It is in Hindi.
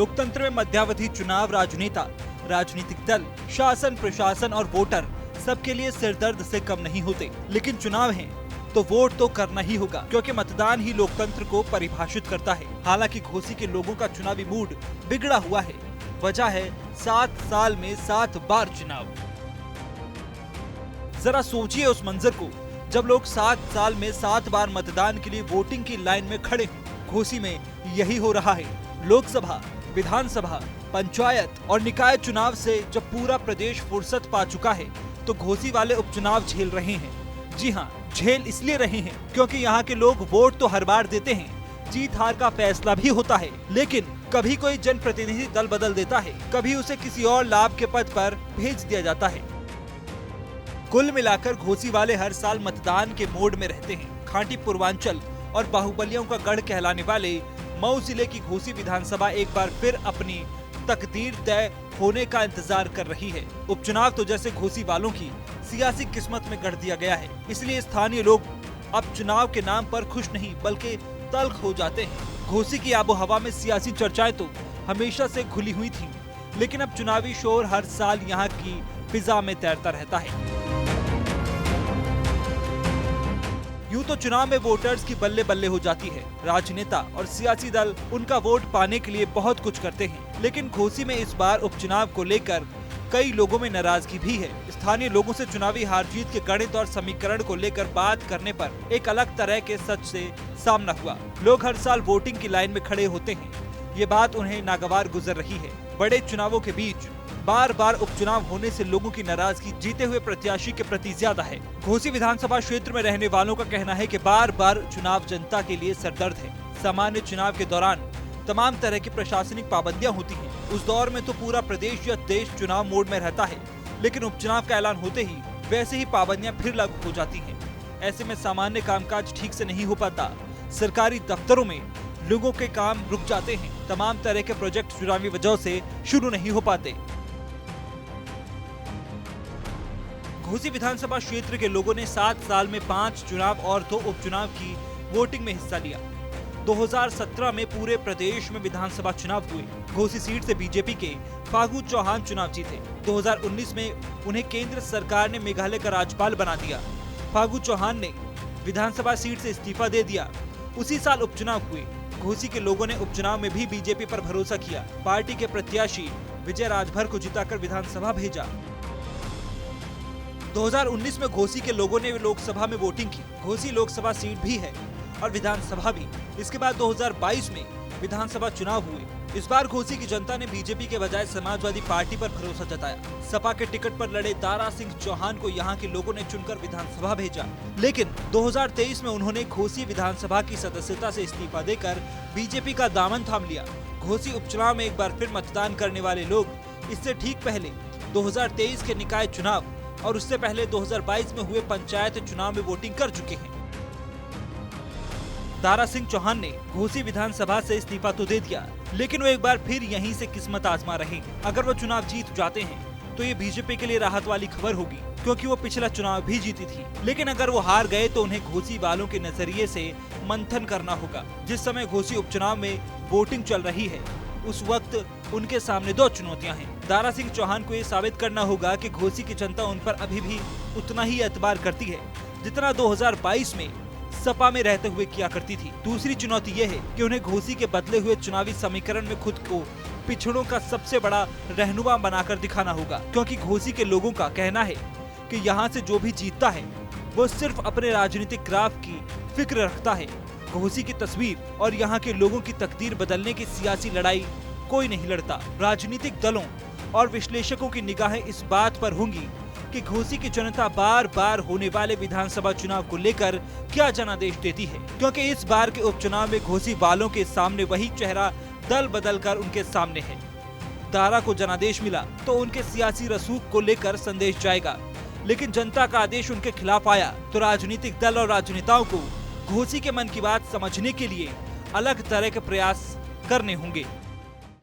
लोकतंत्र में मध्यावधि चुनाव राजनेता, राजनीतिक दल, शासन प्रशासन और वोटर सबके लिए सिरदर्द से कम नहीं होते। लेकिन चुनाव हैं तो वोट तो करना ही होगा, क्योंकि मतदान ही लोकतंत्र को परिभाषित करता है। हालांकि घोसी के लोगों का चुनावी मूड बिगड़ा हुआ है। वजह है 7 साल में 7 बार चुनाव। जरा सोचिए उस मंजर को, जब लोग 7 साल में 7 बार मतदान के लिए वोटिंग की लाइन में खड़े हों। घोसी में यही हो रहा है। लोकसभा, विधानसभा, पंचायत और निकाय चुनाव से जब पूरा प्रदेश फुर्सत पा चुका है तो घोसी वाले उपचुनाव झेल रहे हैं। जी हाँ, झेल इसलिए रहे हैं क्योंकि यहाँ के लोग वोट तो हर बार देते हैं, जीत हार का फैसला भी होता है, लेकिन कभी कोई जनप्रतिनिधि दल बदल देता है, कभी उसे किसी और लाभ के पद पर भेज दिया जाता है। कुल मिलाकर घोसी वाले हर साल मतदान के मोड में रहते हैं। खांटी पूर्वांचल और बाहुबलियों का गढ़ कहलाने वाले मऊ जिले की घोसी विधानसभा एक बार फिर अपनी तकदीर तय होने का इंतजार कर रही है। उपचुनाव तो जैसे घोसी वालों की सियासी किस्मत में गढ़ दिया गया है, इसलिए स्थानीय लोग अब चुनाव के नाम पर खुश नहीं बल्कि तल्ख हो जाते हैं। घोसी की आबो हवा में सियासी चर्चाएं तो हमेशा से घुली हुई थीं, लेकिन अब चुनावी शोर हर साल यहाँ की फिजा में तैरता रहता है। यूं तो चुनाव में वोटर्स की बल्ले बल्ले हो जाती है। राजनेता और सियासी दल उनका वोट पाने के लिए बहुत कुछ करते हैं, लेकिन घोसी में इस बार उपचुनाव को लेकर कई लोगों में नाराजगी भी है। स्थानीय लोगों से चुनावी हार जीत के गणित और समीकरण को लेकर बात करने पर एक अलग तरह के सच से सामना हुआ। लोग हर साल वोटिंग की लाइन में खड़े होते हैं, ये बात उन्हें नागवार गुजर रही है। बड़े चुनावों के बीच बार बार उपचुनाव होने से लोगों की नाराजगी जीते हुए प्रत्याशी के प्रति ज्यादा है। घोसी विधानसभा क्षेत्र में रहने वालों का कहना है कि बार बार चुनाव जनता के लिए सरदर्द है। सामान्य चुनाव के दौरान तमाम तरह की प्रशासनिक पाबंदियां होती हैं। उस दौर में तो पूरा प्रदेश या देश चुनाव मोड में रहता है, लेकिन उपचुनाव का ऐलान होते ही वैसे ही पाबंदियां फिर लागू हो जाती हैं। ऐसे में सामान्य कामकाज ठीक से नहीं हो पाता। सरकारी दफ्तरों में लोगों के काम रुक जाते हैं। तमाम तरह के प्रोजेक्ट चुनावी वजह से शुरू नहीं हो पाते। घोसी विधानसभा क्षेत्र के लोगों ने 7 साल में 5 चुनाव और 2 उपचुनाव की वोटिंग में हिस्सा लिया। 2017 में पूरे प्रदेश में विधानसभा चुनाव हुए। घोसी सीट से बीजेपी के फागू चौहान चुनाव जीते। 2019 में उन्हें केंद्र सरकार ने मेघालय का राज्यपाल बना दिया। फागू चौहान ने विधानसभा सीट से इस्तीफा दे दिया। उसी साल उपचुनाव हुए। घोसी के लोगों ने उपचुनाव में भी बीजेपी पर भरोसा किया। पार्टी के प्रत्याशी विजय राजभर को जिताकर विधानसभा भेजा। 2019 में घोसी के लोगों ने लोकसभा में वोटिंग की। घोसी लोकसभा सीट भी है और विधानसभा भी। इसके बाद 2022 में विधानसभा चुनाव हुए। इस बार घोसी की जनता ने बीजेपी के बजाय समाजवादी पार्टी पर भरोसा जताया। सपा के टिकट पर लड़े दारा सिंह चौहान को यहाँ के लोगों ने चुनकर विधानसभा भेजा, लेकिन 2023 में उन्होंने घोसी विधानसभा की सदस्यता से इस्तीफा देकर बीजेपी का दामन थाम लिया। घोसी उपचुनाव में एक बार फिर मतदान करने वाले लोग इससे ठीक पहले 2023 के निकाय चुनाव और उससे पहले 2022 में हुए पंचायत चुनाव में वोटिंग कर चुके हैं। दारा सिंह चौहान ने घोसी विधानसभा से इस्तीफा तो दे दिया, लेकिन वो एक बार फिर यहीं से किस्मत आजमा रहे हैं। अगर वो चुनाव जीत जाते हैं तो ये बीजेपी के लिए राहत वाली खबर होगी, क्योंकि वो पिछला चुनाव भी जीती थी। लेकिन अगर वो हार गए तो उन्हें घोसी वालों के नजरिए से मंथन करना होगा। जिस समय घोसी उपचुनाव में वोटिंग चल रही है, उस वक्त उनके सामने 2 चुनौतियां हैं। दारा सिंह चौहान को ये साबित करना होगा कि घोसी की जनता उन पर अभी भी उतना ही एतबार करती है जितना 2022 में सपा में रहते हुए किया करती थी। दूसरी चुनौती ये है कि उन्हें घोसी के बदले हुए चुनावी समीकरण में खुद को पिछड़ों का सबसे बड़ा रहनुमा बनाकर दिखाना होगा, क्योंकि घोसी के लोगों का कहना है कि यहाँ से जो भी जीतता है वो सिर्फ अपने राजनीतिक ग्राफ की फिक्र रखता है। घोसी की तस्वीर और यहाँ के लोगों की तकदीर बदलने की सियासी लड़ाई कोई नहीं लड़ता। राजनीतिक दलों और विश्लेषकों की निगाहें इस बात पर होंगी कि घोसी की जनता बार बार होने वाले विधानसभा चुनाव को लेकर क्या जनादेश देती है, क्योंकि इस बार के उपचुनाव में घोसी वालों के सामने वही चेहरा दल बदल कर उनके सामने है। दारा को जनादेश मिला तो उनके सियासी रसूख को लेकर संदेश जाएगा, लेकिन जनता का आदेश उनके खिलाफ आया तो राजनीतिक दल और राजनेताओं को घोसी के मन की बात समझने के लिए अलग तरह के प्रयास करने होंगे।